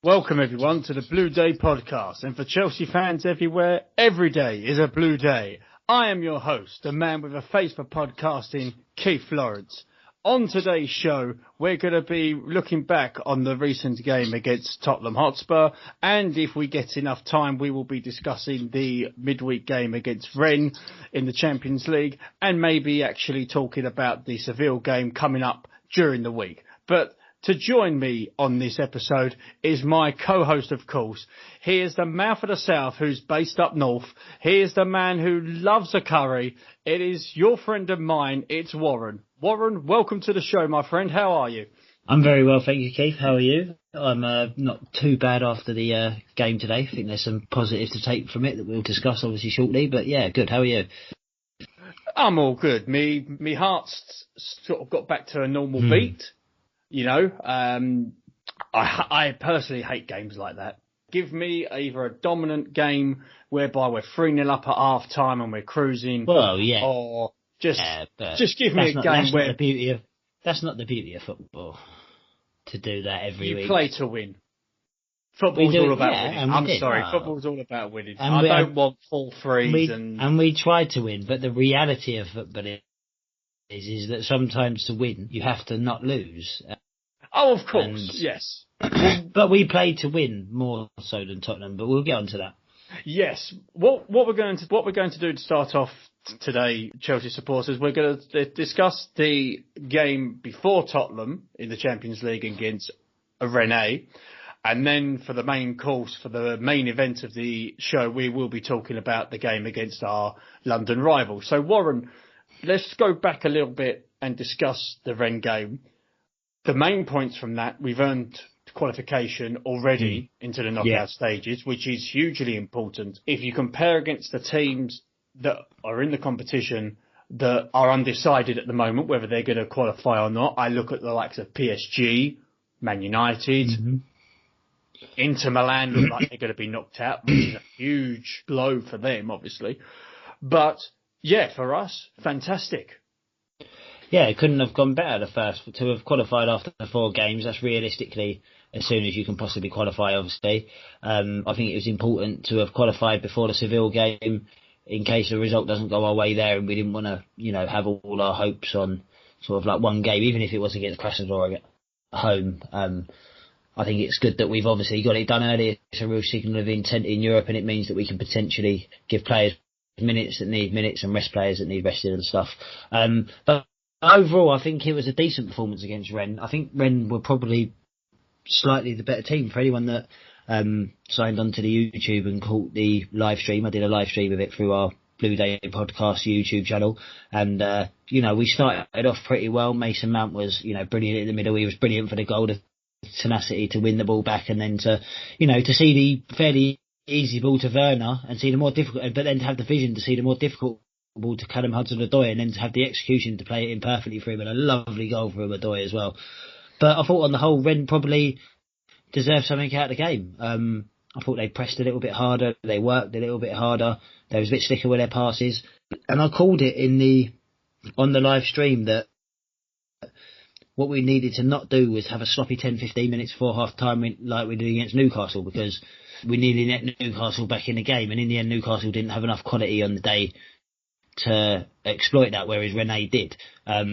Welcome everyone to the Blue Day podcast, and for Chelsea fans everywhere, every day is a blue day. I am your host, the man with a face for podcasting, Keith Lawrence. On today's show, we're going to be looking back on the recent game against Tottenham Hotspur, and if we get enough time, we will be discussing the midweek game against Rennes in the Champions League, and maybe actually talking about the Seville game coming up during the week. But to join me on this episode is my co-host, of course. He is the mouth of the south who's based up north. He is the man who loves a curry. It is your friend of mine. It's Warren. Warren, welcome to the show, my friend. How are you? I'm very well, thank you, Keith. How are you? I'm not too bad after the game today. I think there's some positives to take from it that we'll discuss obviously shortly. But yeah, good. How are you? I'm all good. Me heart's sort of got back to a normal beat. You know, I personally hate games like that. Give me either a dominant game whereby we're 3-0 up at half time and we're cruising. Well, yeah. Or just give me a game where... That's not the beauty of football, to do that every week. You play to win. Football's all about winning. I'm sorry, football's all about winning. I don't want full threes. And we try to win, but the reality of football is that sometimes to win, you have to not lose. Oh, of course, yes. But we play to win more so than Tottenham, but we'll get on to that. Yes. What we're going to do to start off today, Chelsea supporters, we're going to discuss the game before Tottenham in the Champions League against Rennes. And then for the main course, for the main event of the show, we will be talking about the game against our London rivals. So, Warren, let's go back a little bit and discuss the Rennes game. The main points from that, we've earned qualification already into the knockout stages, which is hugely important. If you compare against the teams that are in the competition that are undecided at the moment, whether they're going to qualify or not, I look at the likes of PSG, Man United, Inter Milan look like they're going to be knocked out, which is a huge blow for them, obviously. But yeah, for us, fantastic. Yeah, it couldn't have gone better to have qualified after the 4 games. That's realistically as soon as you can possibly qualify, obviously. I think it was important to have qualified before the Seville game in case the result doesn't go our way there, and we didn't want to, have all our hopes on sort of like one game, even if it was against Krasnodar at home. I think it's good that we've obviously got it done early. It's a real signal of intent in Europe, and it means that we can potentially give players minutes that need minutes and rest players that need rested and stuff. But overall, I think it was a decent performance against Rennes. I think Rennes were probably slightly the better team. For anyone that signed onto the YouTube and caught the live stream, I did a live stream of it through our Blue Day podcast YouTube channel. And, we started off pretty well. Mason Mount was, brilliant in the middle. He was brilliant for the goal, the tenacity to win the ball back, and then to see the fairly easy ball to Werner and see the more difficult, but then to have the vision to see the more difficult ball to Callum Hudson-Odoi, and then to have the execution to play it in perfectly for him, and a lovely goal for Odoi as well. But I thought on the whole, Rennes probably deserved something out of the game. I thought they pressed a little bit harder, they worked a little bit harder, they was a bit slicker with their passes, and I called it on the live stream that what we needed to not do was have a sloppy 10-15 minutes before half time like we did against Newcastle, because we nearly let Newcastle back in the game, and in the end Newcastle didn't have enough quality on the day to exploit that, whereas Rennes did. I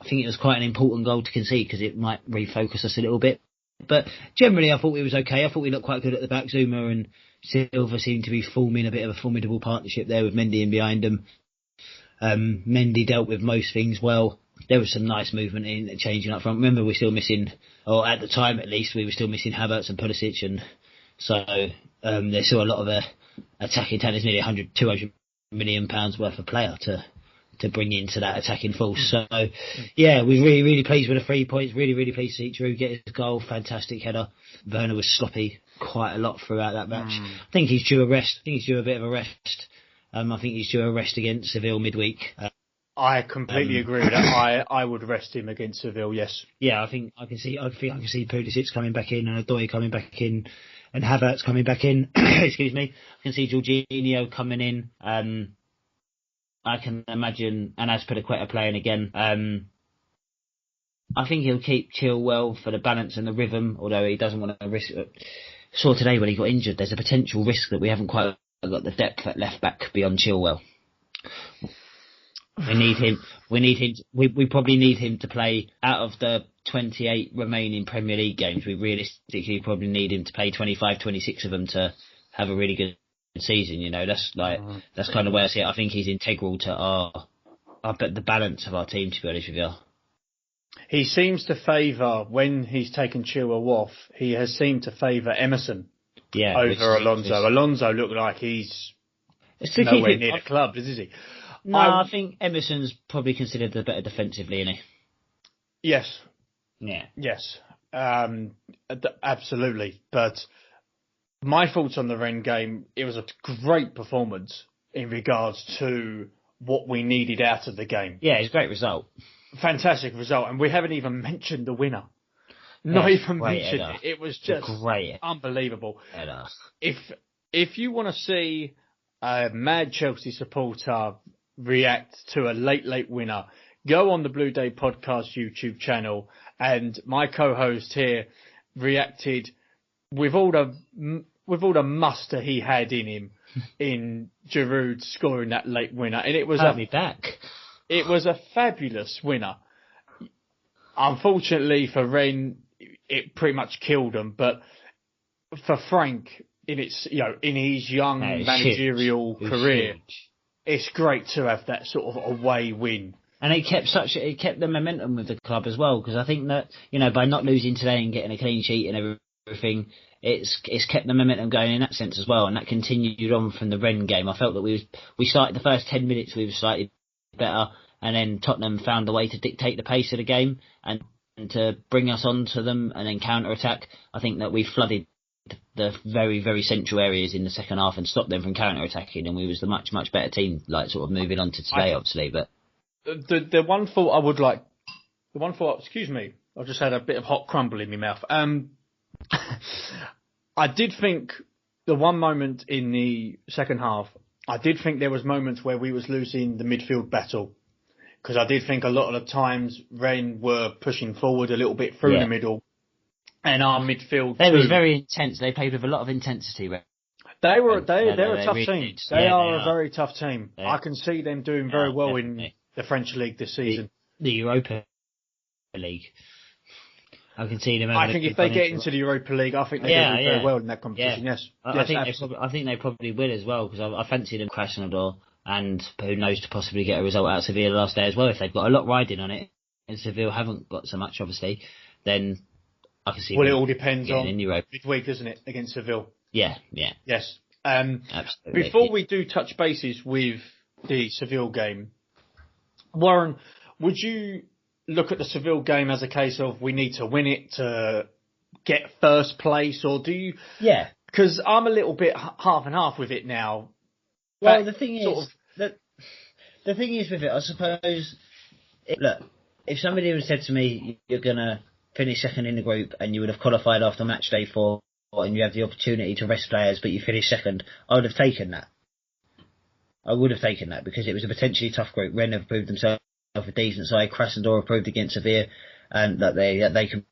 think it was quite an important goal to concede because it might refocus us a little bit. But generally I thought it was okay. I thought we looked quite good at the back. Zuma and Silva seemed to be forming a bit of a formidable partnership there with Mendy in behind them. Mendy dealt with most things well. There was some nice movement in changing up front. Remember, we're still missing, or at the time at least, we were still missing Havertz and Pulisic, and so there's still a lot of attacking talent. There's nearly 100, 200 million pounds worth of player to bring into that attacking force. So yeah, we're really, really pleased with the 3 points. Really, really pleased to see Drew get his goal. Fantastic header. Werner was sloppy quite a lot throughout that match. I think he's due a rest. I think he's due a bit of a rest. I think he's due a rest against Seville midweek. I completely agree with that. I would rest him against Seville, yes. Yeah, I think I can see Pulisic coming back in, and Odoi coming back in, and Havertz coming back in. Excuse me. I can see Jorginho coming in. I can imagine, and Azpilicueta playing again. I think he'll keep Chilwell for the balance and the rhythm, although he doesn't want to risk it. Saw today when he got injured, there's a potential risk that we haven't quite got the depth at left back beyond Chilwell. We need him. We probably need him to play out of the 28 remaining Premier League games. We realistically probably need him to play 25, 26 of them to have a really good season. You know, that's kind of where I see it. I think he's integral to the balance of our team, to be honest with you. He seems to favour, when he's taken Chilwell off, he has seemed to favour Emerson over Alonso. Alonso looked like he's nowhere near the club, is he? No, I think Emerson's probably considered the better defensively, isn't he? Yes. Yeah. Yes. Absolutely. But my thoughts on the Rennes game, it was a great performance in regards to what we needed out of the game. Yeah, it's a great result. Fantastic result. And we haven't even mentioned the winner. Not even mentioned it. It was just unbelievable. If you want to see a mad Chelsea supporter react to a late winner, go on the Blue Day Podcast YouTube channel, and my co-host here reacted with all the muster he had in him in Giroud scoring that late winner, and it was It was a fabulous winner. Unfortunately for Rennes, it pretty much killed them, but for Frank, in his young managerial career, it's great to have that sort of away win. And it kept the momentum with the club as well, because I think that, by not losing today and getting a clean sheet and everything, it's kept the momentum going in that sense as well, and that continued on from the Rennes game. I felt that we started the first 10 minutes, we were slightly better, and then Tottenham found a way to dictate the pace of the game and to bring us onto them and then counter-attack. I think that we flooded the very, very central areas in the second half and stopped them from counter-attacking, and we was the much, much better team, sort of moving on to today, obviously. But the one thought excuse me, I've just had a bit of hot crumble in my mouth. I did think the one moment in the second half, I did think there was moments where we was losing the midfield battle, because I did think a lot of the times Rennes were pushing forward a little bit through the middle, and our midfield. They was very intense. They played with a lot of intensity. They're a tough team. They are a very tough team. Yeah. I can see them doing very well in the French league this season. The Europa League. I can see them. I think if they get into the Europa League, I think they do very well in that competition. Yeah. Yes, I think they probably will as well, because I fancy them Krasnodar, and who knows, to possibly get a result out of Seville last day as well. If they've got a lot riding on it, and Seville haven't got so much, obviously, then I can see. Well, it all depends on midweek, doesn't it, against Seville? Yeah. Yes. Absolutely. Before we do touch bases with the Seville game, Warren, would you look at the Seville game as a case of we need to win it to get first place, or do you? Yeah. Because I'm a little bit half and half with it now. Well, the thing is with it, I suppose. Look, if somebody had said to me, "You're gonna finish second in the group and you would have qualified after match day 4, and you have the opportunity to rest players, but you finish second," I would have taken that. I would have taken that, because it was a potentially tough group. Rennes have proved themselves a decent side. Krasnodar have proved against Sevilla, and that they can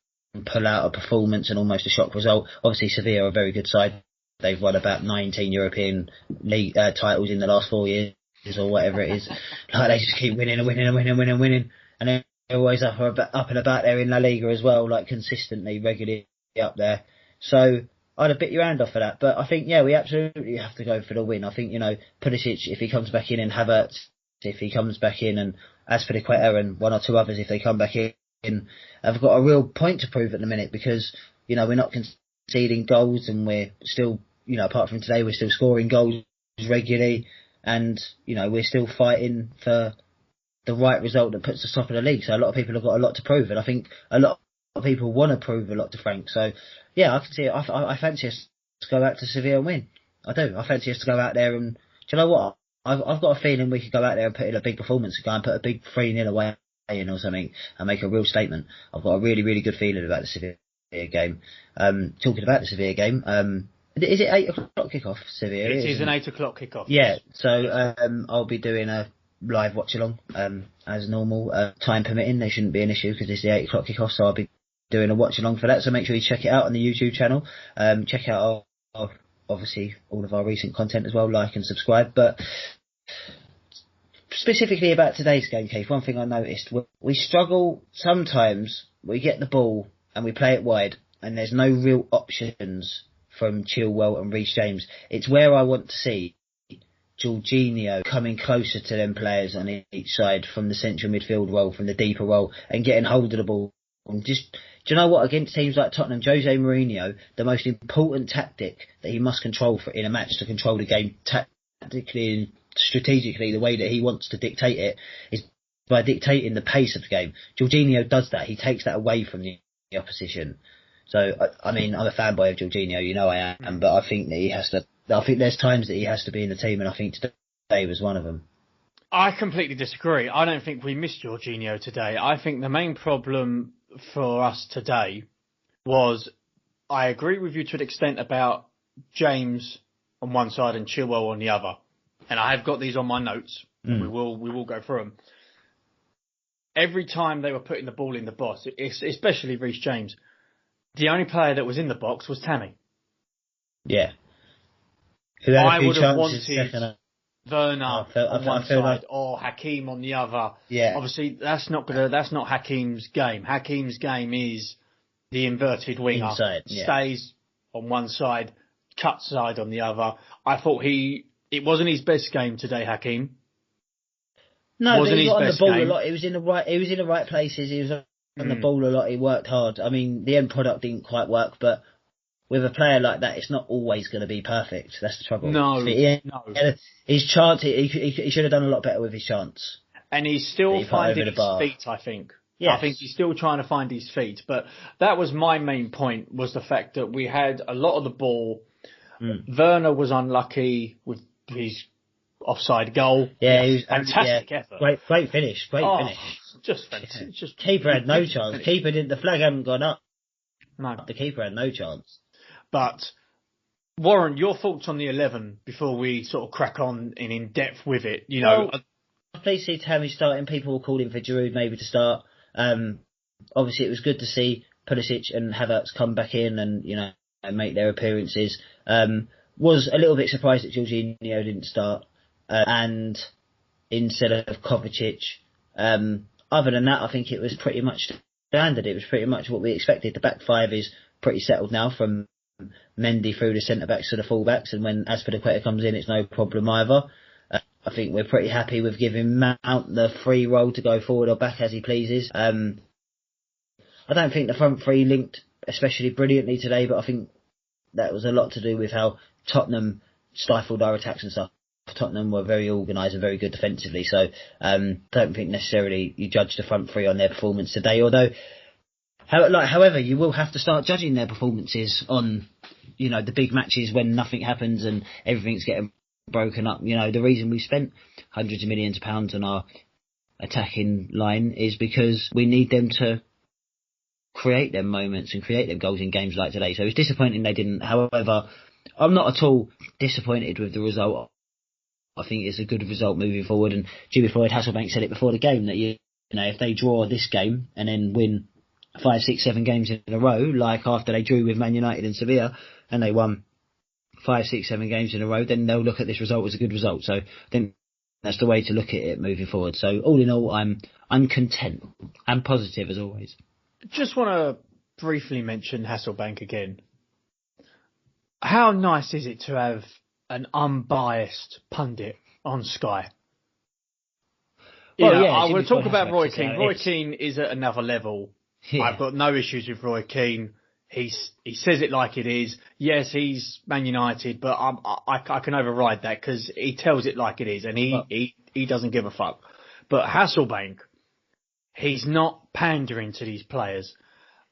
pull out a performance and almost a shock result. Obviously, Sevilla are a very good side. They've won about 19 European League titles in the last 4 years, or whatever it is. They just keep winning and winning and winning and winning and winning, and they're always up and about there in La Liga as well, consistently, regularly up there. So I'd have bit your hand off for that. But I think, we absolutely have to go for the win. I think, Pulisic, if he comes back in, and Havertz, if he comes back in, and Azpilicueta and one or two others, if they come back in, have got a real point to prove at the minute, because, we're not conceding goals, and we're still, apart from today, we're still scoring goals regularly, and, we're still fighting for the right result that puts us top of the league. So a lot of people have got a lot to prove, and I think a lot of people want to prove a lot to Frank. So, I can see it. I fancy us to go out to Seville and win. I do. I fancy us to go out there and, do you know what? I've got a feeling we could go out there and put in a big performance, and go and put a big 3-0 away in or something, and make a real statement. I've got a really, really good feeling about the Sevilla game. Talking about the Sevilla game, is it 8 o'clock kickoff, Sevilla? It is an 8 o'clock kickoff. Yeah, so I'll be doing a live watch along as normal. Time permitting, there shouldn't be an issue because it's the 8 o'clock kickoff, so I'll be doing a watch along for that. So make sure you check it out on the YouTube channel. Check out our obviously all of our recent content as well. Like and subscribe. But specifically about today's game, Keith, one thing I noticed, we struggle sometimes. We get the ball and we play it wide, and there's no real options from Chilwell and Reece James. It's where I want to see Jorginho coming closer to them players on each side from the central midfield role, from the deeper role, and getting hold of the ball. And just, do you know what? Against teams like Tottenham, Jose Mourinho, the most important tactic that he must control in a match to control the game tactically and strategically, the way that he wants to dictate it, is by dictating the pace of the game. Jorginho does that. He takes that away from the opposition. So, I mean, I'm a fanboy of Jorginho, you know I am, but I think that he has to. I think there's times that he has to be in the team, and I think today was one of them. I completely disagree. I don't think we missed Jorginho today. I think the main problem for us today was, I agree with you to an extent about James on one side and Chilwell on the other, and I have got these on my notes. And we will go through them. Every time they were putting the ball in the box, especially Reece James, the only player that was in the box was Tammy. Yeah. I would have wanted Werner on one side or Hakim on the other. Yeah. Obviously, that's not Hakim's game. Hakim's game is the inverted winger. Inside, yeah. Stays on one side, cuts side on the other. I thought it wasn't his best game today, Hakim. No, wasn't he got on the ball a lot. He was in the right places. He was on the ball a lot. He worked hard. I mean, the end product didn't quite work, but with a player like that, it's not always going to be perfect. That's the trouble. No. His chance, he should have done a lot better with his chance. And he's still finding his feet, I think. Yes. I think he's still trying to find his feet. But that was my main point, was the fact that we had a lot of the ball. Werner was unlucky with his offside goal. Yeah, he was fantastic effort. Great finish. Just fantastic. Just keeper had no chance. The flag hadn't gone up. No. The keeper had no chance. But Warren, your thoughts on the 11 before we sort of crack on in depth with it? You know, I'm pleased to see Tammy starting. People were calling for Giroud maybe to start. Obviously, it was good to see Pulisic and Havertz come back in and and make their appearances. Was a little bit surprised that Jorginho didn't start, and instead of Kovacic. Other than that, I think it was pretty much standard. It was pretty much what we expected. The back five is pretty settled now, from Mendy through the centre-backs to the full-backs, and when Azpilicueta comes in, it's no problem either. I think we're pretty happy with giving Mount the free role to go forward or back as he pleases. I don't think the front three linked especially brilliantly today, but I think that was a lot to do with how Tottenham stifled our attacks and stuff. Tottenham were very organised and very good defensively, so don't think necessarily you judge the front three on their performance today. Although, however, you will have to start judging their performances on, the big matches when nothing happens and everything's getting broken up. The reason we spent hundreds of millions of pounds on our attacking line is because we need them to create them moments and create them goals in games like today. So it's disappointing they didn't. However, I'm not at all disappointed with the result. I think it's a good result moving forward. And Jimmy Floyd Hasselbank said it before the game that if they draw this game and then win 5, 6, 7 games in a row, like after they drew with Man United and Sevilla, and they won 5, 6, 7 games in a row, then they'll look at this result as a good result. So I think that's the way to look at it moving forward. So all in all, I'm content and positive as always. Just want to briefly mention Hasselbank again. How nice is it to have an unbiased pundit on Sky? I will talk about Roy Keane. Roy Keane is at another level. Yeah. I've got no issues with Roy Keane. He says it like it is. Yes, he's Man United, but I can override that because he tells it like it is, and he doesn't give a fuck. But Hasselbank, he's not pandering to these players.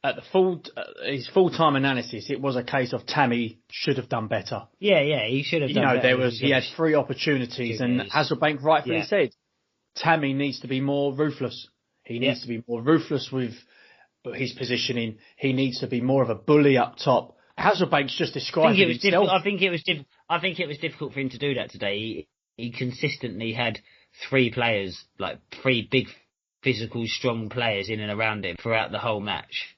At his full-time analysis, it was a case of Tammy should have done better. Yeah, he should have done better. He had 3 opportunities, and Hasselbank rightfully said, Tammy needs to be more ruthless. He needs to be more ruthless with his positioning. He needs to be more of a bully up top. Hasselbank's just described himself. I think it was difficult for him to do that today. He consistently had three players, like three big, physical, strong players in and around him throughout the whole match.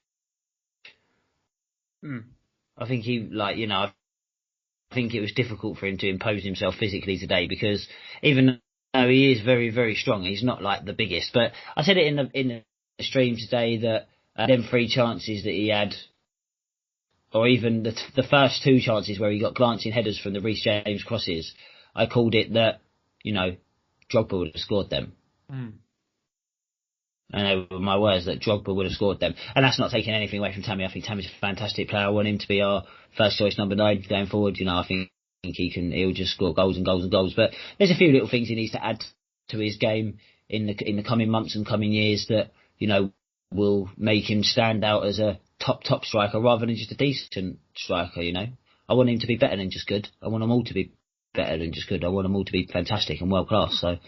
I think I think it was difficult for him to impose himself physically today, because even though he is very, very strong, he's not like the biggest. But I said it in the stream today that them three chances that he had, or even the first two chances where he got glancing headers from the Reece James crosses, I called it that, Drogba would have scored them. And they were my words, that Drogba would have scored them. And that's not taking anything away from Tammy. I think Tammy's a fantastic player. I want him to be our first choice number 9 going forward. I think he'll just score goals and goals and goals. But there's a few little things he needs to add to his game in the coming months and coming years that, will make him stand out as a top striker rather than just a decent striker, I want him to be better than just good. I want them all to be better than just good. I want them all to be fantastic and world class. So,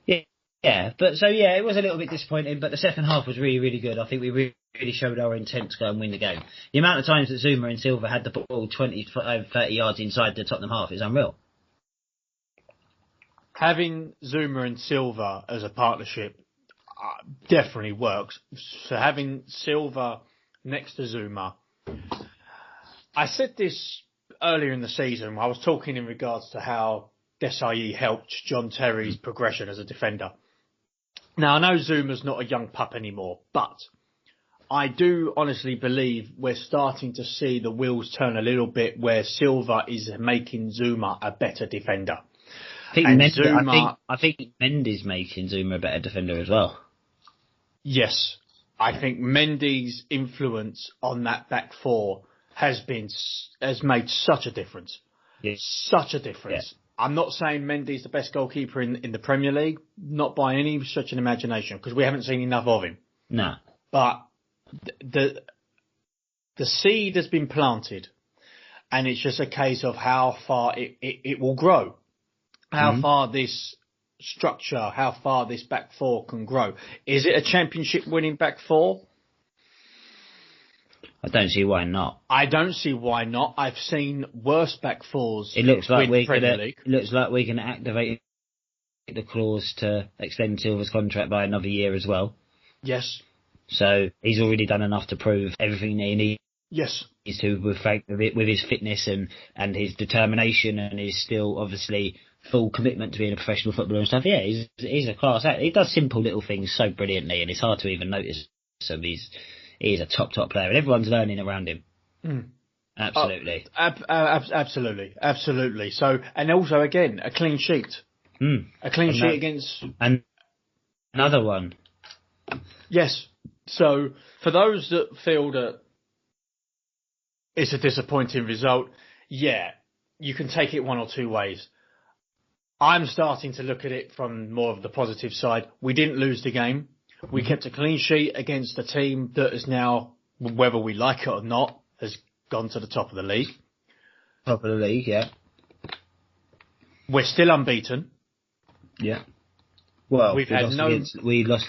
yeah. But so, it was a little bit disappointing, but the second half was really, really good. I think we really showed our intent to go and win the game. The amount of times that Zuma and Silva had the ball 20, 30 yards inside the Tottenham half is unreal. Having Zuma and Silva as a partnership definitely works. So having Silva next to Zuma, I said this earlier in the season. I was talking in regards to how Desai helped John Terry's progression as a defender. Now, I know Zuma's not a young pup anymore, but I do honestly believe we're starting to see the wheels turn a little bit where Silva is making Zuma a better defender. I think Mendy's making Zuma a better defender as well. Yes. I think Mendy's influence on that back four has made such a difference. Yes. Such a difference. Yeah. I'm not saying Mendy's the best goalkeeper in the Premier League, not by any stretch of imagination, because we haven't seen enough of him. No. But the seed has been planted, and it's just a case of how far it will grow. How far this structure, how far this back four can grow. Is it a championship winning back four? I don't see why not. I don't see why not. I've seen worse back fours. It looks like we're going to activate the clause to extend Silva's contract by another year as well. Yes. So he's already done enough to prove everything that he needs. Yes. With his fitness and his determination and his still obviously full commitment to being a professional footballer and stuff. Yeah, he's a class act. He does simple little things so brilliantly, and it's hard to even notice. So he's a top player, and everyone's learning around him. Absolutely. Absolutely. So, and also again, a clean sheet. A clean sheet against another one. Yes. So for those that feel that it's a disappointing result, you can take it one or two ways. I'm starting to look at it from more of the positive side. We didn't lose the game. We kept a clean sheet against a team that is now, whether we like it or not, has gone to the top of the league. Top of the league, yeah. We're still unbeaten. Yeah. Well, we lost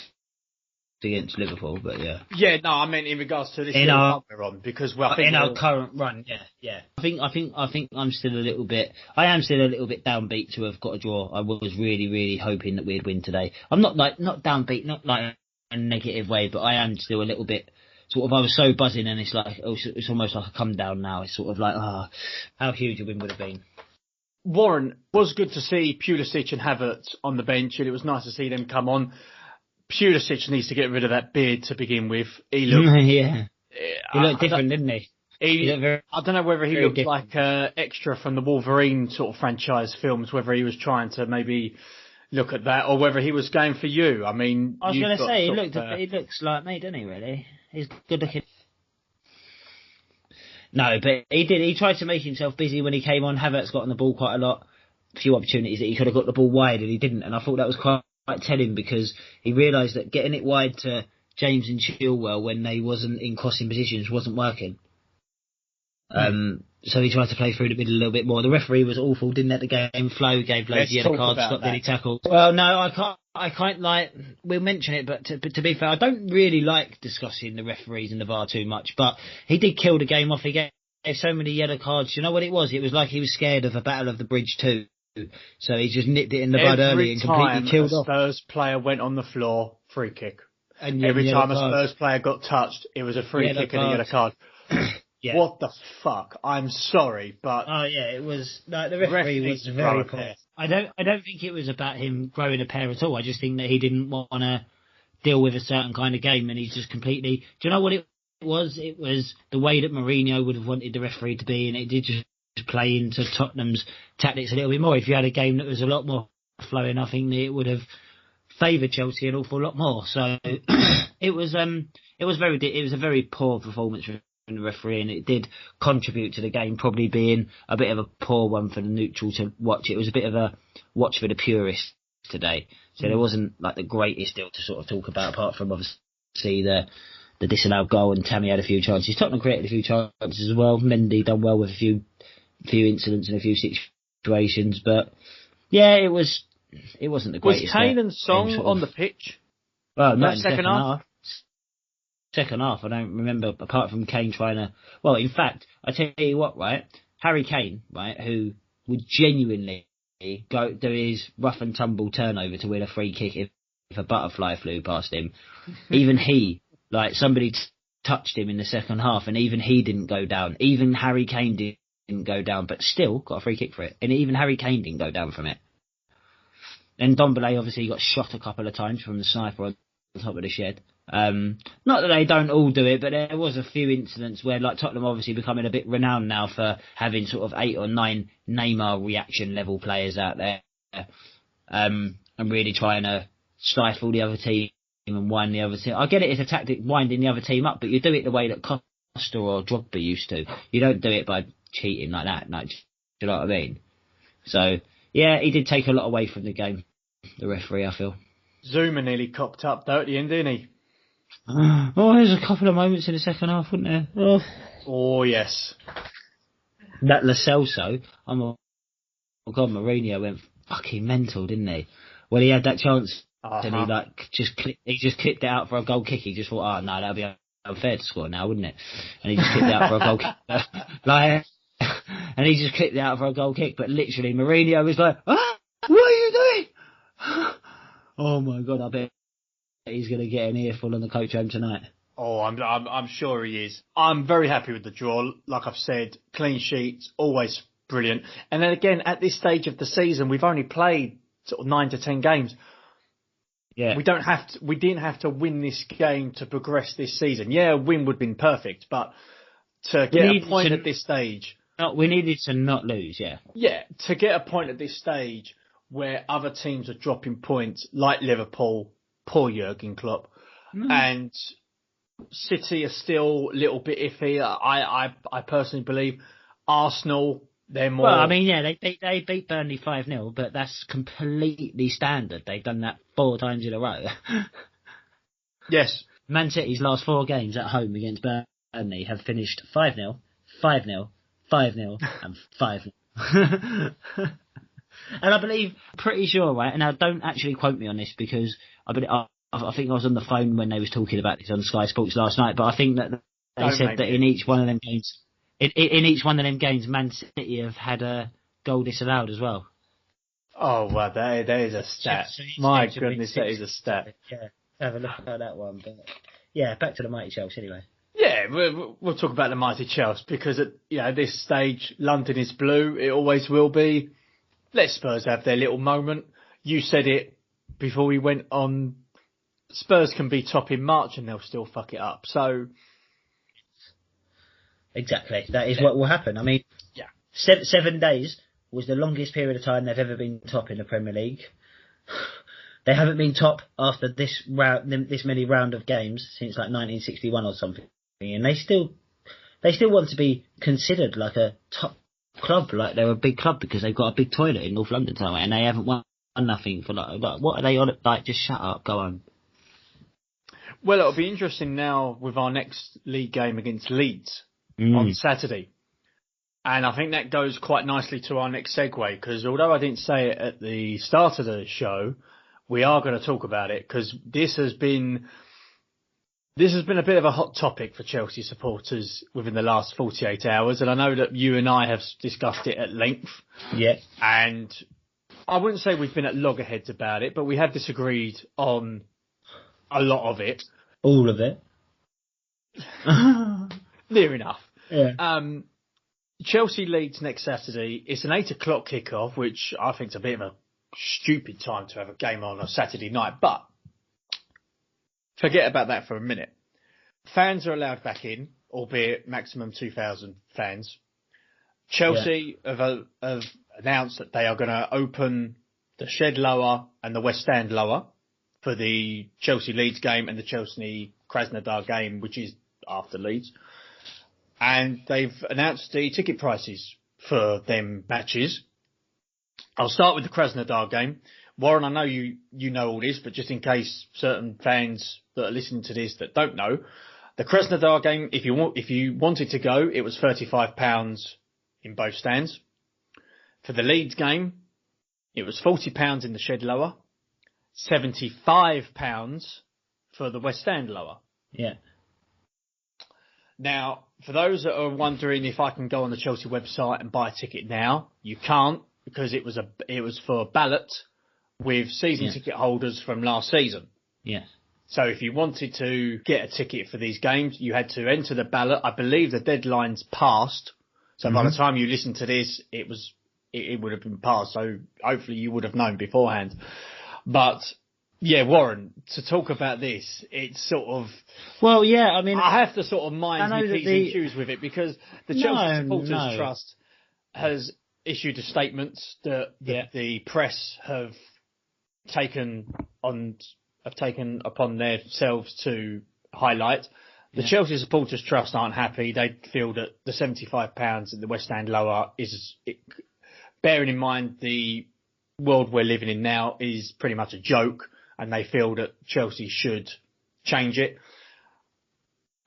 against Liverpool, but yeah. Yeah, no, I meant in regards to this run we're on, because our current run, yeah. I think I am still a little bit downbeat to have got a draw. I was really, really hoping that we'd win today. I'm not downbeat, not like a negative way, but I am still a little bit sort of. I was so buzzing, and it's like it's almost like a come down now. It's sort of like how huge a win would have been. Warren, was good to see Pulisic and Havertz on the bench, and it was nice to see them come on. Pulisic needs to get rid of that beard to begin with. He looked, he looked different, didn't he? I don't know whether he looked like an extra from the Wolverine sort of franchise films, whether he was trying to maybe look at that, or whether he was going for you. I mean, I was going to say, he looks like me, doesn't he, really? He's good looking. No, but he tried to make himself busy when he came on. Havertz got on the ball quite a lot. A few opportunities that he could have got the ball wide, and he didn't. And I thought that was quite telling, because he realised that getting it wide to James and Chilwell when they wasn't in crossing positions wasn't working. So he tried to play through the middle a little bit more. The referee was awful, didn't let the game flow, gave loads of yellow cards, stopped any tackles. Well, no, I can't like, we'll mention it, but to be fair, I don't really like discussing the referees and the VAR too much, but he did kill the game off. He gave so many yellow cards. You know what it was? It was like he was scared of a Battle of the Bridge 2, So he just nipped it in the bud early and completely killed off. Every time a Spurs player went on the floor, free kick. And every time a Spurs player got touched, it was a free kick and a yellow card. Yeah. What the fuck? I'm sorry, but it was the referee was very poor. I don't think it was about him growing a pair at all. I just think that he didn't want to deal with a certain kind of game, and he's just completely. Do you know what it was? It was the way that Mourinho would have wanted the referee to be, and it did just play into Tottenham's tactics a little bit more. If you had a game that was a lot more flowing, I think that it would have favoured Chelsea an awful lot more. So it was a very poor performance from the referee, and it did contribute to the game probably being a bit of a poor one for the neutral to watch. It was a bit of a watch for the purists today. So there wasn't like the greatest deal to sort of talk about, apart from obviously the disallowed goal, and Tammy had a few chances. Tottenham created a few chances as well. Mendy done well with a few incidents and a few situations, but yeah, it wasn't the greatest. Was Kane and Song on the pitch? Well, not in second half. Second half, I don't remember, apart from Kane trying to. Well, in fact, I tell you what, right? Harry Kane, right, who would genuinely go do his rough and tumble turnover to win a free kick if a butterfly flew past him. Even he, like somebody touched him in the second half, and even he didn't go down. Even Harry Kane didn't go down, but still got a free kick for it. And even Harry Kane didn't go down from it. And Ndombele obviously got shot a couple of times from the sniper on the top of the shed. Not that they don't all do it, but there was a few incidents where, like, Tottenham obviously becoming a bit renowned now for having sort of 8 or 9 Neymar reaction level players out there, and really trying to stifle the other team and wind the other team. I get it, it's a tactic winding the other team up, but you do it the way that Costa or Drogba used to. You don't do it by cheating like that. No, do you know what I mean? So yeah, he did take a lot away from the game, the referee, I feel. Zuma nearly cocked up though at the end, didn't he? There's a couple of moments in the second half, wasn't there? Oh yes. That Lo Celso, Mourinho went fucking mental, didn't he? When he had that chance, and he just clipped it out for a goal kick. He just thought, no, that'd be unfair to score now, wouldn't it? And he just clipped it out for a goal kick. And he just clipped it out for a goal kick. But literally, Mourinho was like, what are you doing? Oh my God, I bet he's going to get an earful on the coach home tonight. Oh, I'm sure he is. I'm very happy with the draw. Like I've said, clean sheets, always brilliant. And then again, at this stage of the season, we've only played sort of 9 to 10 games. Yeah. We didn't have to win this game to progress this season. Yeah, a win would have been perfect, but to get a point at this stage. We needed to not lose, yeah. Yeah, to get a point at this stage where other teams are dropping points, like Liverpool, poor Jurgen Klopp, and City are still a little bit iffy. I personally believe Arsenal, they're more. Well, I mean, yeah, they beat Burnley 5-0, but that's completely standard. They've done that 4 times in a row. Yes. Man City's last 4 games at home against Burnley have finished 5-0, 5-0, 5-0, and 5-0. And I believe, pretty sure, right, and now don't actually quote me on this because I think I was on the phone when they was talking about this on Sky Sports last night, but I think that they said that in each one of them games, in each one of them games, Man City have had a goal disallowed as well. Oh, well, that is a stat. My goodness, that is a stat. Yeah, have a look at that one. But yeah, back to the mighty Chelsea anyway. Yeah, we'll talk about the mighty Chelsea because at this stage, London is blue. It always will be. Let Spurs have their little moment. You said it before we went on. Spurs can be top in March and they'll still fuck it up. So exactly, that is what will happen. I mean, 7 days was the longest period of time they've ever been top in the Premier League. They haven't been top after this many round of games since like 1961 or something, and they still want to be considered like a top club, like they're a big club because they've got a big toilet in North London somewhere, and they haven't won nothing for like what are they on? Like, just shut up, go on. Well, it'll be interesting now with our next league game against Leeds on Saturday. And I think that goes quite nicely to our next segue, because although I didn't say it at the start of the show, we are going to talk about it, because this has been a bit of a hot topic for Chelsea supporters within the last 48 hours. And I know that you and I have discussed it at length. Yeah. And I wouldn't say we've been at loggerheads about it, but we have disagreed on a lot of it. All of it. Near enough. Yeah. Chelsea Leeds next Saturday. It's an 8 o'clock kickoff, which I think is a bit of a stupid time to have a game on a Saturday night, but forget about that for a minute. Fans are allowed back in, albeit maximum 2,000 fans. Chelsea have announced that they are going to open the Shed lower and the West Stand lower for the Chelsea Leeds game and the Chelsea Krasnodar game, which is after Leeds. And they've announced the ticket prices for them matches. I'll start with the Krasnodar game. Warren, I know you know all this, but just in case certain fans that are listening to this that don't know, the Krasnodar game, if you wanted to go, it was £35 in both stands. For the Leeds game, it was £40 in the Shed lower, £75 for the West Stand lower. Yeah. Now, for those that are wondering if I can go on the Chelsea website and buy a ticket now, you can't, because it was for a ballot with season ticket holders from last season. Yeah. So if you wanted to get a ticket for these games, you had to enter the ballot. I believe the deadline's passed. So by the time you listen to this, it would have been passed. So hopefully you would have known beforehand. But yeah, Warren, to talk about this, it's sort of... Well, yeah, I mean... I have to sort of mind my P's and Q's with it, because the Chelsea Supporters Trust has issued a statement that the press have taken upon themselves to highlight. The Chelsea Supporters Trust aren't happy. They feel that the £75 in the West End lower bearing in mind the world we're living in now, is pretty much a joke, and they feel that Chelsea should change it.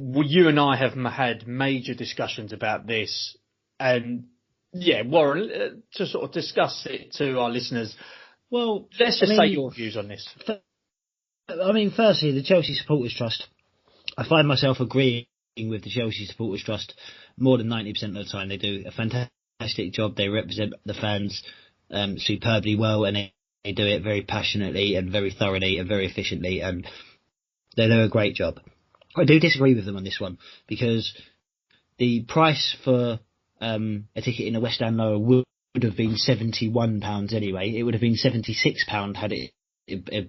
Well, you and I have had major discussions about this, and Warren, to sort of discuss it to our listeners. Well, let's just say your views on this. I mean, firstly, the Chelsea Supporters Trust, I find myself agreeing with the Chelsea Supporters Trust more than 90% of the time. They do a fantastic job. They represent the fans superbly well, and they do it very passionately and very thoroughly and very efficiently, and they do a great job. I do disagree with them on this one, because the price for a ticket in the West End lower would have been £71 anyway. It would have been £76 had it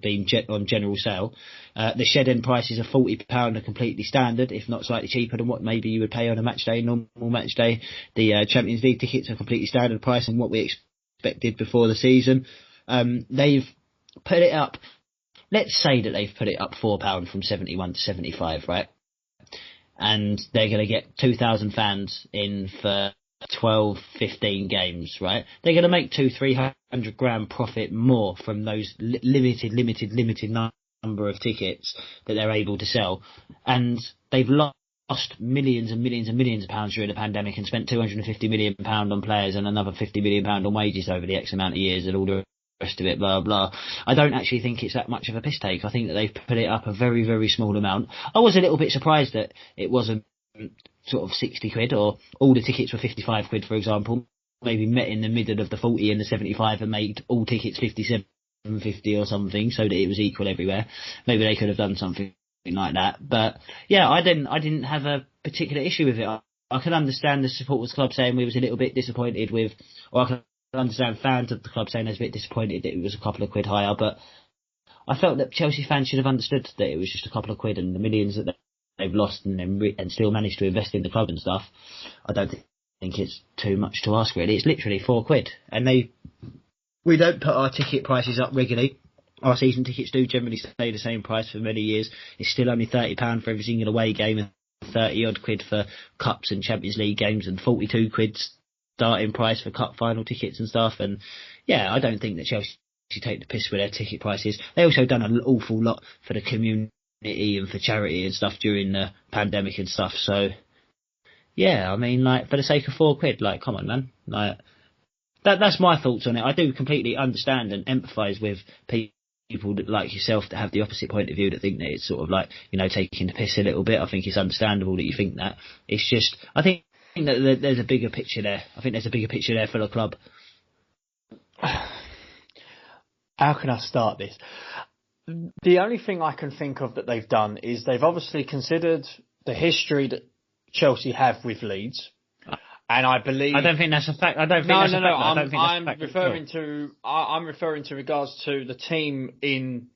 been on general sale. The Shed End prices are £40, are completely standard, if not slightly cheaper than what maybe you would pay on a normal match day. The Champions League tickets are completely standard price and what we expected before the season. They've put it up. Let's say that they've put it up £4 from 71 to 75, right? And they're going to get 2,000 fans in for 12, 15 games, right? They're going to make £200-300 profit more from those limited number of tickets that they're able to sell. And they've lost millions and millions and millions of pounds during the pandemic and spent £250 million on players and another £50 million on wages over the X amount of years and all the rest of it, blah, blah. I don't actually think it's that much of a piss take. I think that they've put it up a very, very small amount. I was a little bit surprised that it wasn't sort of 60 quid, or all the tickets were 55 quid, for example. Maybe met in the middle of the 40 and the 75 and made all tickets 57.50 or something, so that it was equal everywhere. Maybe they could have done something like that. But yeah, I didn't have a particular issue with it. I can understand the supporters club saying we was a little bit disappointed with, or I can understand fans of the club saying they was a bit disappointed that it was a couple of quid higher, but I felt that Chelsea fans should have understood that it was just a couple of quid, and the millions that they've lost and still managed to invest in the club and stuff. I don't think it's too much to ask, really. It's literally £4, and we don't put our ticket prices up regularly. Our season tickets do generally stay the same price for many years. It's still only £30 for every single away game, and 30 odd quid for cups and Champions League games, and 42 quid starting price for cup final tickets and stuff. And yeah, I don't think that Chelsea take the piss with their ticket prices. They also done an awful lot for the community and for charity and stuff during the pandemic and stuff. So yeah, I mean, like, for the sake of £4, like, come on, man. Like, that's my thoughts on it. I do completely understand and empathise with people that, like yourself, that have the opposite point of view, that think that it's sort of like, you know, taking the piss a little bit. I think it's understandable that you think that. It's just, I think that there's a bigger picture there. I think there's a bigger picture there for the club. How can I start this? The only thing I can think of that they've done is they've obviously considered the history that Chelsea have with Leeds. And I believe... I don't think that's a fact. I don't think that's a fact. I'm referring to regards to the team in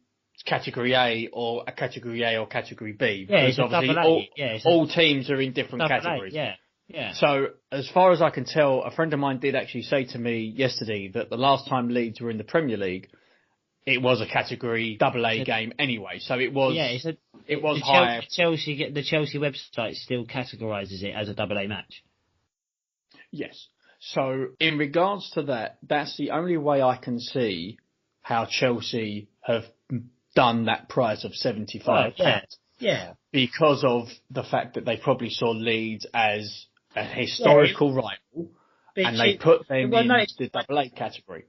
Category A or a Category A or Category B. Yeah, because obviously all teams are in different categories. Yeah. So as far as I can tell, a friend of mine did actually say to me yesterday that the last time Leeds were in the Premier League, it was a Category AA game anyway. So it was. Yeah, it was higher. The Chelsea website still categorises it as a AA match. Yes. So in regards to that, that's the only way I can see how Chelsea have done that price of £75. Yeah. Because of the fact that they probably saw Leeds as a historical rival, and they put them in the AA category.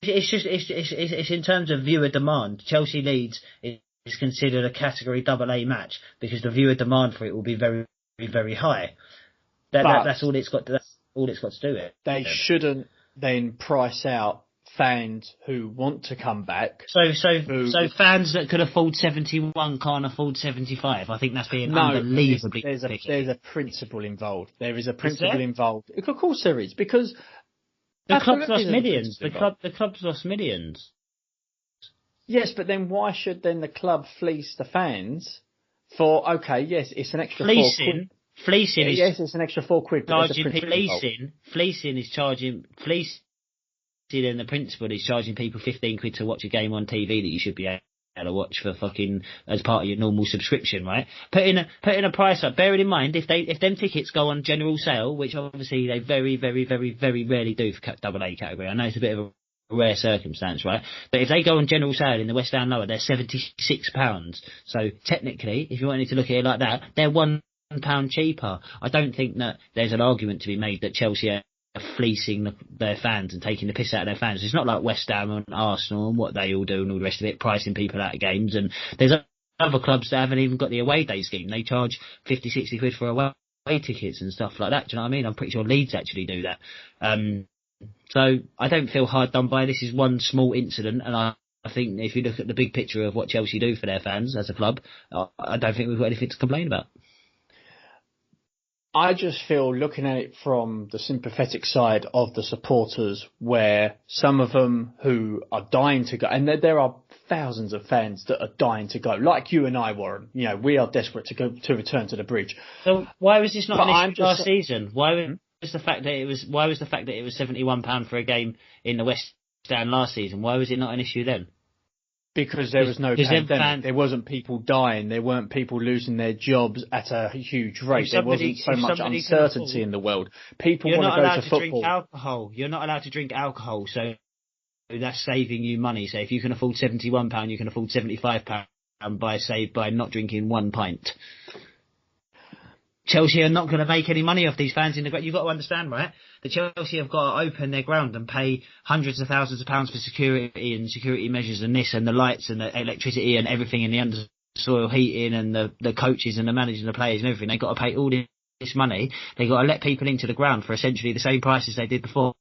It's in terms of viewer demand. Chelsea Leeds is considered a Category AA match because the viewer demand for it will be very, very high. That's all it's got to. That's all it's got to do with it. They shouldn't then price out fans who want to come back. So fans that could afford 71 can't afford 75. I think that's being unbelievably picky. There's a principle involved. There is a principle involved. Of course there is, because the club's lost millions. The club's lost millions. Yes, but then why should then the club fleece the fans for? Okay, yes, it's an extra £4. Fleecing is... Yes, it's an extra £4. Fleecing is charging... Fleecing and the principle is charging people £15 to watch a game on TV that you should be able to watch for fucking... as part of your normal subscription, right? Putting a price up. Bearing in mind, if them tickets go on general sale, which obviously they very, very, very, very rarely do for AA category. I know it's a bit of a rare circumstance, right? But if they go on general sale in the West Down Lower, they're £76. So technically, if you wanted to look at it like that, they're £1 cheaper. I don't think that there's an argument to be made that Chelsea are fleecing their fans and taking the piss out of their fans. It's not like West Ham and Arsenal and what they all do and all the rest of it, pricing people out of games. And there's other clubs that haven't even got the away day scheme. They charge 50, 60 quid for away tickets and stuff like that. Do you know what I mean? I'm pretty sure Leeds actually do that. So I don't feel hard done by. This is one small incident, and I think if you look at the big picture of what Chelsea do for their fans as a club, I don't think we've got anything to complain about. I just feel, looking at it from the sympathetic side of the supporters, where some of them who are dying to go, and there are thousands of fans that are dying to go, like you and I, Warren. You know, we are desperate to return to the bridge. So why was this not an issue last season? Why was the fact that it was £71 for a game in the West Stand last season? Why was it not an issue then? Because there was no pandemic. There wasn't people dying. There weren't people losing their jobs at a huge rate. There wasn't so much uncertainty in the world. People want to go to football. You're not allowed to drink alcohol, so that's saving you money. So if you can afford £71, you can afford £75 by not drinking 1 pint. Chelsea are not going to make any money off these fans in the ground. You've got to understand, right? The Chelsea have got to open their ground and pay hundreds of thousands of pounds for security and security measures and this and the lights and the electricity and everything in the undersoil heating and the coaches and the managers and the players and everything. They've got to pay all this money. They've got to let people into the ground for essentially the same price as they did before.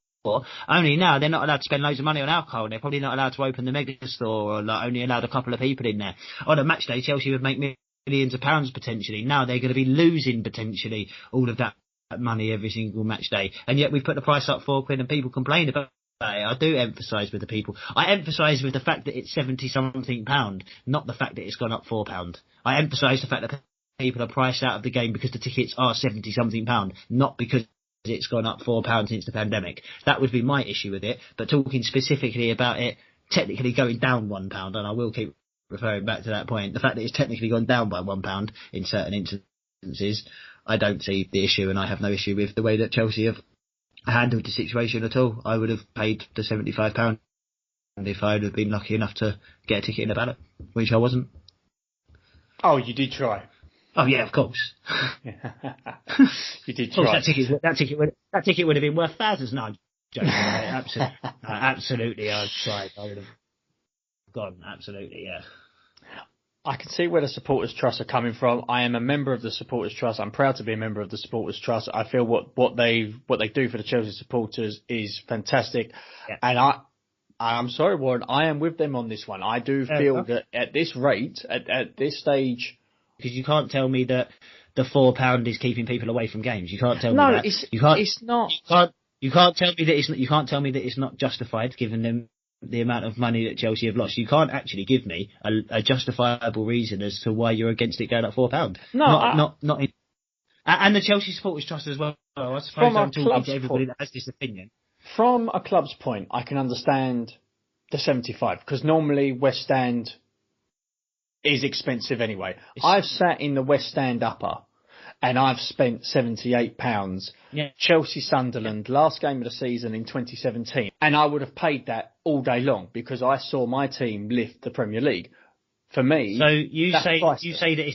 Only now they're not allowed to spend loads of money on alcohol. They're probably not allowed to open the mega store, or only allowed a couple of people in there. On a match day, Chelsea would make millions of pounds potentially. Now they're going to be losing potentially all of that money every single match day, and yet we put the price up £4 and people complain about it. I do emphasise with the people. I emphasise with the fact that it's 70 something pound, not the fact that it's gone up £4. I emphasise the fact that people are priced out of the game because the tickets are 70 something pound, not because it's gone up £4 since the pandemic. That would be my issue with it. But talking specifically about it technically going down £1, and I will keep referring back to that point, the fact that it's technically gone down by £1 in certain instances, I don't see the issue, and I have no issue with the way that Chelsea have handled the situation at all. I would have paid the £75 if I would have been lucky enough to get a ticket in a ballot, which I wasn't. Oh, you did try. Oh yeah, of course. You did try. That ticket would have been worth thousands. No, I'm joking. Absolutely, I tried. I would have gone. Absolutely, yeah. I can see where the Supporters Trust are coming from. I am a member of the Supporters Trust. I'm proud to be a member of the Supporters Trust. I feel what they do for the Chelsea supporters is fantastic. Yeah. And I'm sorry, Warren. I am with them on this one. I do feel that at this rate, at this stage, because you can't tell me that the £4 is keeping people away from games. You can't tell me that. It's not. You can't tell me that you can't tell me that it's not justified, given them the amount of money that Chelsea have lost. You can't actually give me a justifiable reason as to why you're against it going up £4. No, not. And the Chelsea Supporters Trust as well. I suppose I'm talking to everybody that has this opinion. From a club's point, I can understand the 75, because normally West Stand is expensive anyway. I've sat in the West Stand upper and I've spent £78. Yeah. Chelsea Sunderland, last game of the season in 2017, and I would have paid that all day long because I saw my team lift the Premier League. For me, so you say that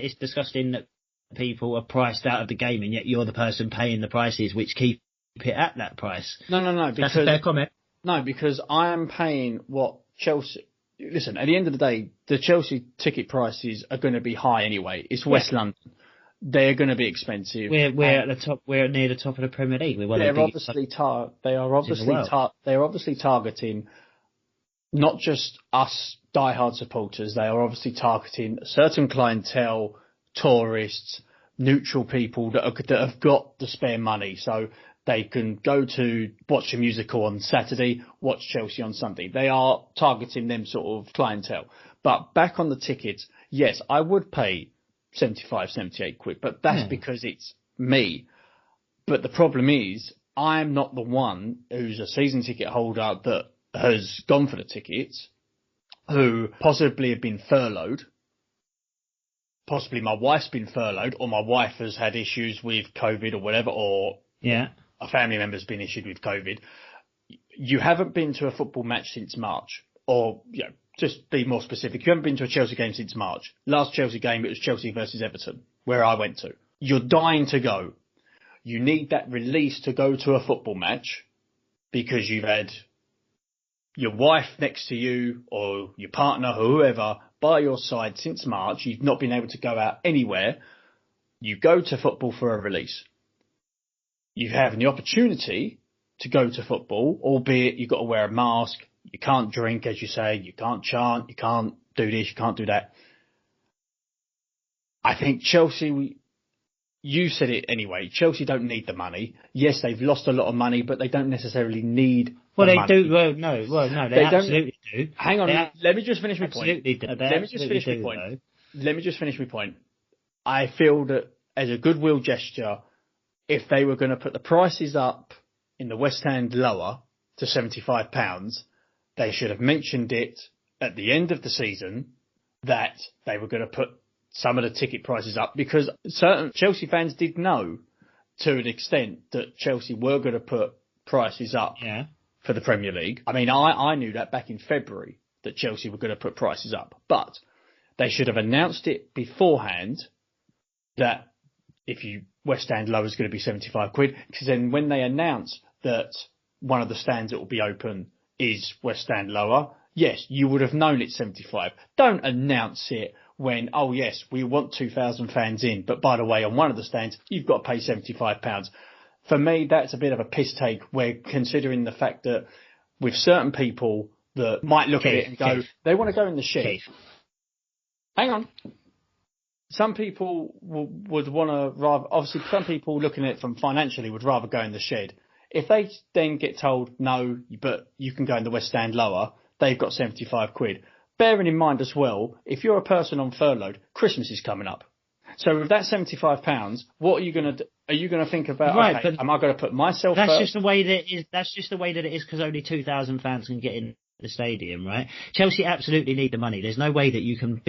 it's disgusting that people are priced out of the game, and yet you're the person paying the prices which keep it at that price. No. Because, that's a fair comment. No, because I am paying what Chelsea. Listen, at the end of the day, the Chelsea ticket prices are going to be high anyway. It's West London. They're going to be expensive. We're at the top. We're near the top of the Premier League. They're obviously targeting not just us diehard supporters. They are obviously targeting a certain clientele, tourists, neutral people that have got the spare money, so they can go to watch a musical on Saturday, watch Chelsea on Sunday. They are targeting them sort of clientele. But back on the tickets, yes, I would pay 75, 78 quid, but that's because it's me. But the problem is, I'm not the one who's a season ticket holder that has gone for the tickets, who possibly have been furloughed. Possibly my wife's been furloughed, or my wife has had issues with COVID or whatever, or a family member's been issued with COVID. You haven't been to a football match since March, or just be more specific. You haven't been to a Chelsea game since March. Last Chelsea game, it was Chelsea versus Everton, where I went to. You're dying to go. You need that release to go to a football match because you've had your wife next to you or your partner or whoever by your side since March. You've not been able to go out anywhere. You go to football for a release. You have the opportunity to go to football, albeit you've got to wear a mask. You can't drink, as you say. You can't chant. You can't do this. You can't do that. I think Chelsea, you said it anyway, Chelsea don't need the money. Yes, they've lost a lot of money, but they don't necessarily need the money. Do. Well, no, they absolutely do. Hang on, let me just finish my point. Let me just finish my point. I feel that as a goodwill gesture, if they were going to put the prices up in the West End lower to £75, they should have mentioned it at the end of the season that they were going to put some of the ticket prices up, because certain Chelsea fans did know to an extent that Chelsea were going to put prices up for the Premier League. I mean, I knew that back in February that Chelsea were going to put prices up, but they should have announced it beforehand that if you West Stand lower is going to be 75 quid, because then when they announce that one of the stands that will be open is West Stand lower, yes, you would have known it's 75. Don't announce it when, oh yes, we want 2,000 fans in, but by the way, on one of the stands, you've got to pay £75. For me, that's a bit of a piss take, where considering the fact that with certain people that might look at it and go, they want to go in the shed. Hang on. Some people would want to rather, obviously some people looking at it from financially would rather go in the shed. If they then get told, no, but you can go in the West Stand lower, they've got 75 quid. Bearing in mind as well, if you're a person on furlough, Christmas is coming up. So with that £75, what are you going to do? Are you going to think about, okay, am I going to put myself that's first? Just the way that is. That's just the way that it is, because only 2,000 fans can get in the stadium, right? Chelsea absolutely need the money. There's no way that you can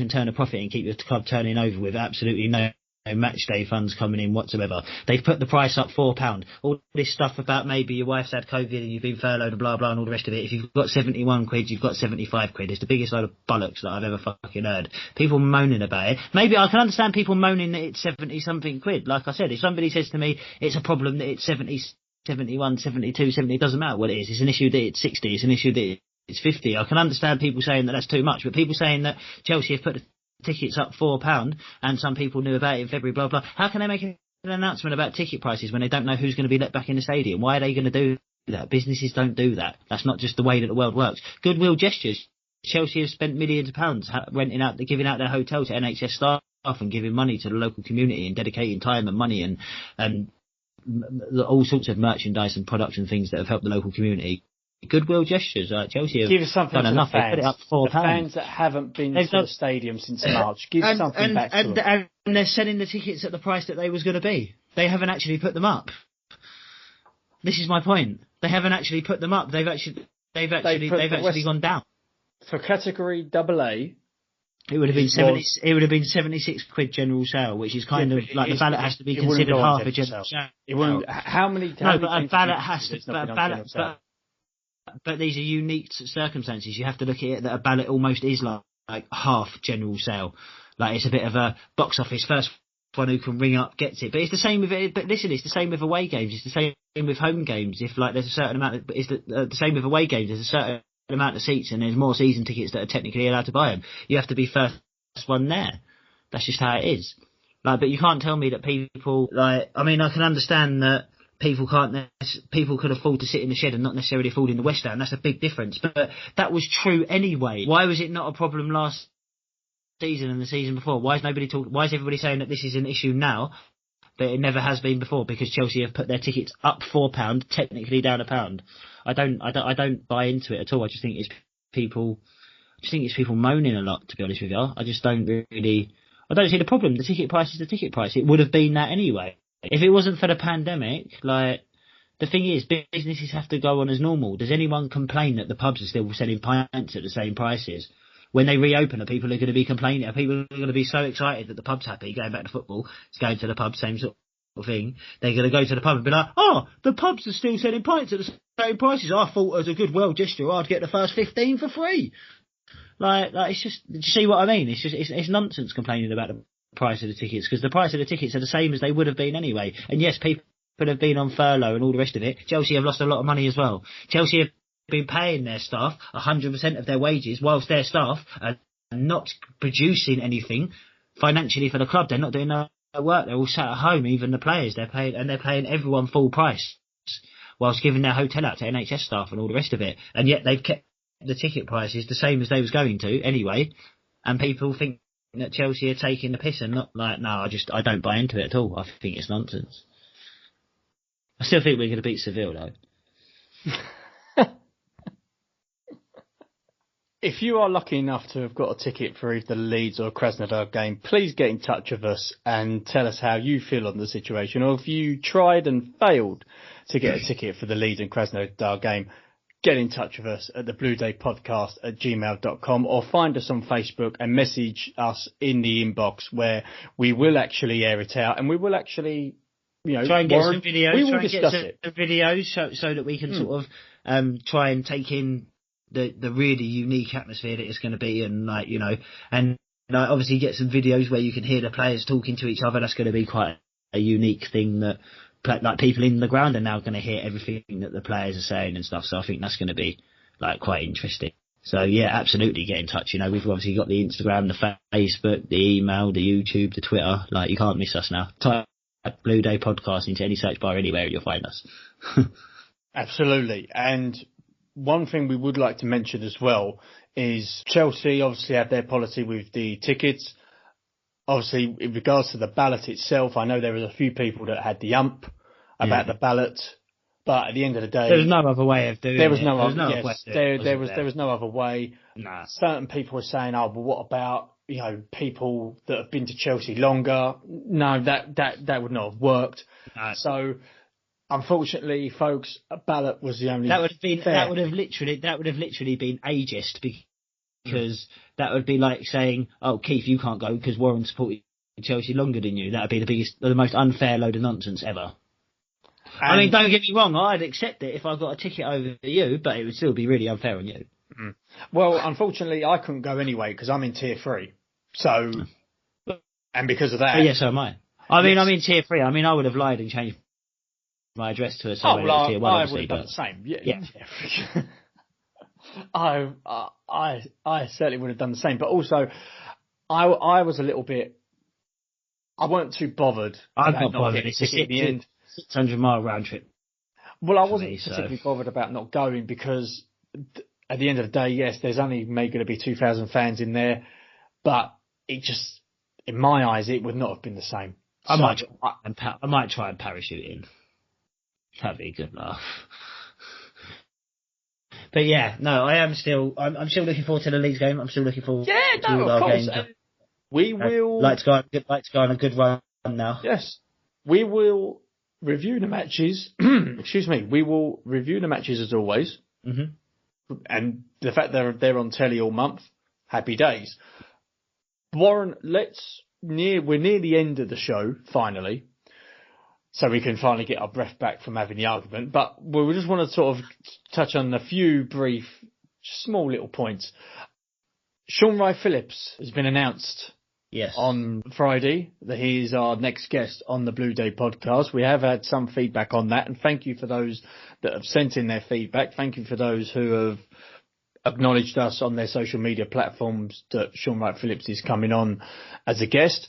turn a profit and keep your club turning over with absolutely no match day funds coming in whatsoever. They've put the price up £4. All this stuff about maybe your wife's had COVID and you've been furloughed and blah blah and all the rest of it. If you've got 71 quid, you've got 75 quid. It's the biggest load of bollocks that I've ever fucking heard. People moaning about it. Maybe I can understand people moaning that it's 70 something quid. Like I said, if somebody says to me it's a problem that it's 70, 71, 72, 70, it doesn't matter what it is. It's an issue that it's 60. It's an issue that it's 50. I can understand people saying that that's too much, but people saying that Chelsea have put the tickets up £4 and some people knew about it in February, blah blah. How can they make an announcement about ticket prices when they don't know who's going to be let back in the stadium? Why are they going to do that. Businesses don't do that. That's not just the way that the world works. Goodwill gestures. Chelsea have spent millions of pounds giving out their hotel to NHS staff and giving money to the local community and dedicating time and money and all sorts of merchandise and products and things that have helped the local community. Goodwill gestures. Chelsea have give something done to enough. The fans. They put it up £4. The fans that haven't been to the stadium since March. Give something back to them. And they're selling the tickets at the price that they was going to be. They haven't actually put them up. This is my point. They haven't actually put them up. They've actually gone down. For category AA, it would have been 76 quid general sale, which is kind of like the ballot has to be considered half a general sale. It wouldn't. How many? No, but a ballot has to. But these are unique circumstances. You have to look at it that a ballot almost is like half general sale. Like it's a bit of a box office. First one who can ring up gets it. But it's the same with it. But listen, it's the same with away games. It's the same with home games. If like there's a certain amount, it's the same with away games. There's a certain amount of seats, and there's more season tickets that are technically allowed to buy them. You have to be first one there. That's just how it is. Like, but you can't tell me that people like. I mean, I can understand that. People could afford to sit in the shed and not necessarily afford in the West End. That's a big difference. But that was true anyway. Why was it not a problem last season and the season before? Why is everybody saying that this is an issue now, but it never has been before? Because Chelsea have put their tickets up £4, technically down £1. I don't buy into it at all. I just think it's people moaning a lot, to be honest with you. I don't see the problem. The ticket price is the ticket price. It would have been that anyway. If it wasn't for the pandemic, like, the thing is, businesses have to go on as normal. Does anyone complain that the pubs are still selling pints at the same prices? When they reopen, are people going to be complaining? Are people going to be so excited that the pub's happy, going back to football, it's going to the pub, same sort of thing? They're going to go to the pub and be like, oh, the pubs are still selling pints at the same prices. I thought as a goodwill gesture I'd get the first 15 for free. Like it's just, do you see what I mean? It's nonsense complaining about the price of the tickets, because the price of the tickets are the same as they would have been anyway. And yes, people have been on furlough and all the rest of it. Chelsea have lost a lot of money as well. Chelsea have been paying their staff 100% of their wages, whilst their staff are not producing anything financially for the club. They're not doing no work. They're all sat at home, even the players. They're paying everyone full price, whilst giving their hotel out to NHS staff and all the rest of it. And yet they've kept the ticket prices the same as they was going to anyway. And people think that Chelsea are taking the piss, and not like, no, I don't buy into it at all. I think it's nonsense. I still think we're going to beat Seville though. If you are lucky enough to have got a ticket for either the Leeds or Krasnodar game, please get in touch with us and tell us how you feel on the situation, or if you tried and failed to get a ticket for the Leeds and Krasnodar game. Get in touch with us at thebluedaypodcast@gmail.com, or find us on Facebook and message us in the inbox, where we will actually air it out, and we will actually, try and get some videos. We will discuss it. Videos so that we can sort of try and take in the really unique atmosphere that it's going to be, and obviously get some videos where you can hear the players talking to each other. That's going to be quite a unique thing that. Like people in the ground are now going to hear everything that the players are saying and stuff. So I think that's going to be like quite interesting. So yeah, absolutely get in touch. We've obviously got the Instagram, the Facebook, the email, the YouTube, the Twitter. Like, you can't miss us now. Type Blue Day Podcast into any search bar anywhere and you'll find us. Absolutely. And one thing we would like to mention as well is Chelsea obviously have their policy with the tickets. Obviously, in regards to the ballot itself, I know there was a few people that had the ump about the ballot, but at the end of the day, there was no other way of doing it. There was no other way. Nah. Certain people were saying, "Oh, but what about people that have been to Chelsea longer?" No, that would not have worked. No. So, unfortunately, folks, a ballot was the only. That would have literally been ageist, because that would be like saying, oh, Keith, you can't go because Warren supported Chelsea longer than you. That would be the most unfair load of nonsense ever. I mean, don't get me wrong, I'd accept it if I got a ticket over you, but it would still be really unfair on you. Mm. Well, unfortunately, I couldn't go anyway because I'm in Tier 3. So, and because of that... Oh, yeah, so am I. I'm in Tier 3. I mean, I would have lied and changed my address to a Tier 1. I would have done the same. Yeah. I certainly would have done the same, but also I was a little bit. I weren't too bothered. I'm not bothered. It's a 600-mile round trip. Well, I wasn't particularly bothered about not going because at the end of the day, yes, there's only maybe going to be 2,000 fans in there, but it just, in my eyes, it would not have been the same. I might try and parachute in. That'd be a good laugh. But yeah, no, I'm still looking forward to the Leeds game. I'm still looking forward to all our games. We will like to go on a good run now. Yes, we will review the matches. Excuse me. We will review the matches as always. Mm-hmm. And the fact they're on telly all month, happy days. Warren, we're near the end of the show finally, so we can finally get our breath back from having the argument. But we just want to sort of touch on a few brief, small little points. Sean Wright-Phillips has been announced. Yes. On Friday, that he is our next guest on the Blue Day podcast. We have had some feedback on that, and thank you for those that have sent in their feedback. Thank you for those who have acknowledged us on their social media platforms that Sean Wright-Phillips is coming on as a guest.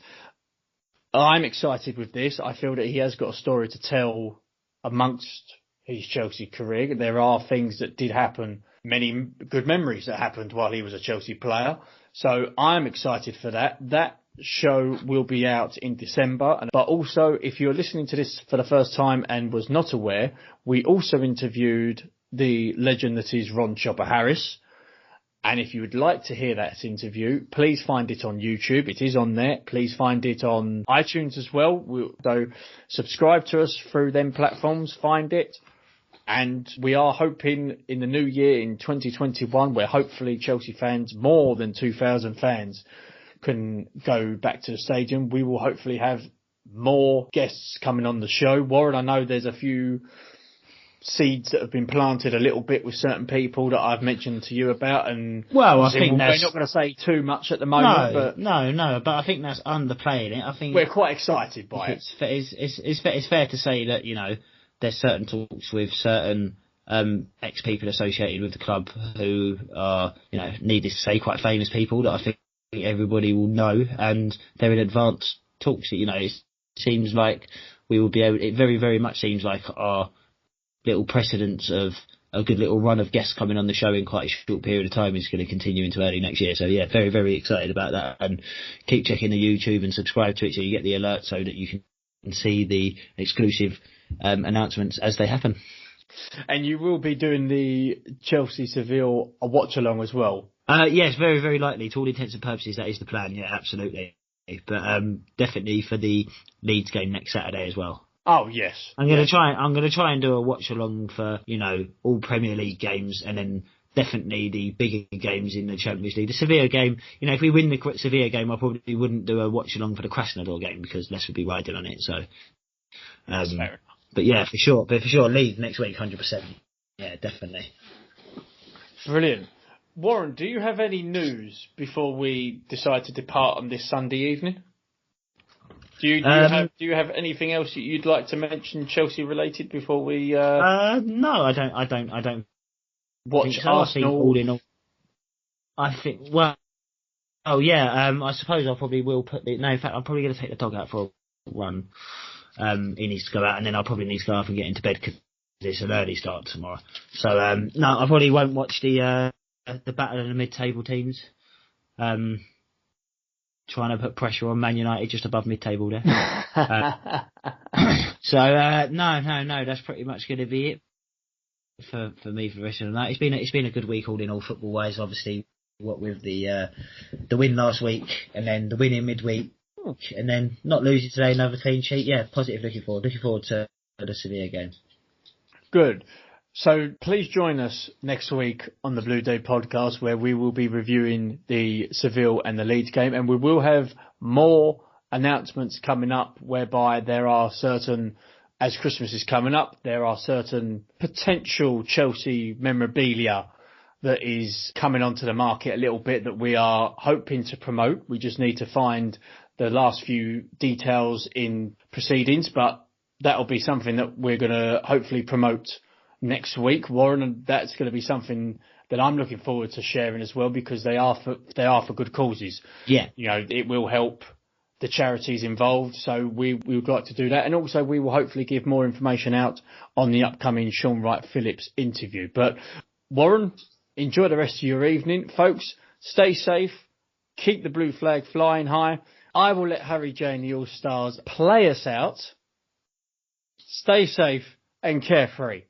I'm excited with this. I feel that he has got a story to tell amongst his Chelsea career. There are things that did happen, many good memories that happened while he was a Chelsea player. So I'm excited for that. That show will be out in December. But also, if you're listening to this for the first time and was not aware, we also interviewed the legend that is Ron Chopper Harris. And if you would like to hear that interview, please find it on YouTube. It is on there. Please find it on iTunes as well. So subscribe to us through them platforms. Find it. And we are hoping in the new year, in 2021, where hopefully Chelsea fans, more than 2,000 fans, can go back to the stadium. We will hopefully have more guests coming on the show. Warren, I know there's a few seeds that have been planted a little bit with certain people that I've mentioned to you about. And well, I think we're not going to say too much at the moment. No, but I think that's underplaying it. I think we're quite excited by it. It's fair to say that, you know, there's certain talks with certain ex-people associated with the club who are, you know, needless to say, quite famous people that I think everybody will know, and they're in advanced talks. You know, it seems like we will be able. It very, very much seems like our little precedence of a good little run of guests coming on the show in quite a short period of time is going to continue into early next year. So yeah, very, very excited about that, and keep checking the YouTube and subscribe to it so you get the alert so that you can see the exclusive announcements as they happen. And you will be doing the Chelsea-Seville watch-along as well? Yes, very, very likely. To all intents and purposes, that is the plan, yeah, absolutely. But definitely for the Leeds game next Saturday as well. Oh, yes. I'm going to try and do a watch-along for, you know, all Premier League games, and then definitely the bigger games in the Champions League. The Sevilla game, you know, if we win the Sevilla game, I probably wouldn't do a watch-along for the Krasnodar game because Les would be riding on it, so... That's fair enough. But yeah, for sure, Leeds next week, 100%. Yeah, definitely. Brilliant. Warren, do you have any news before we decide to depart on this Sunday evening? Do you have anything else that you'd like to mention Chelsea related before we? No, I don't. Watch so. Arsenal. I think all in all, I think. Well, oh yeah. I suppose I probably will put the. No, in fact, I'm probably going to take the dog out for a run. He needs to go out, and then I'll probably need to go up and get into bed because it's an early start tomorrow. So no, I probably won't watch the battle of the mid-table teams. Trying to put pressure on Man United just above mid-table there. So no, that's pretty much going to be it for me for the rest of the night. It's been a good week all in all football-wise. Obviously, what with the win last week and then the win in midweek. And then not losing today, another clean sheet. Yeah, positive. Looking forward to the Sevilla game. Good. So please join us next week on the Blue Day podcast, where we will be reviewing the Seville and the Leeds game, and we will have more announcements coming up whereby there are certain, as Christmas is coming up, there are certain potential Chelsea memorabilia that is coming onto the market a little bit that we are hoping to promote. We just need to find the last few details in proceedings, but that'll be something that we're going to hopefully promote next week, Warren, and that's going to be something that I'm looking forward to sharing as well because they are for good causes. Yeah, you know, it will help the charities involved. So we would like to do that. And also we will hopefully give more information out on the upcoming Sean Wright-Phillips interview. But Warren, enjoy the rest of your evening. Folks, stay safe. Keep the blue flag flying high. I will let Harry J and the All-Stars play us out. Stay safe and carefree.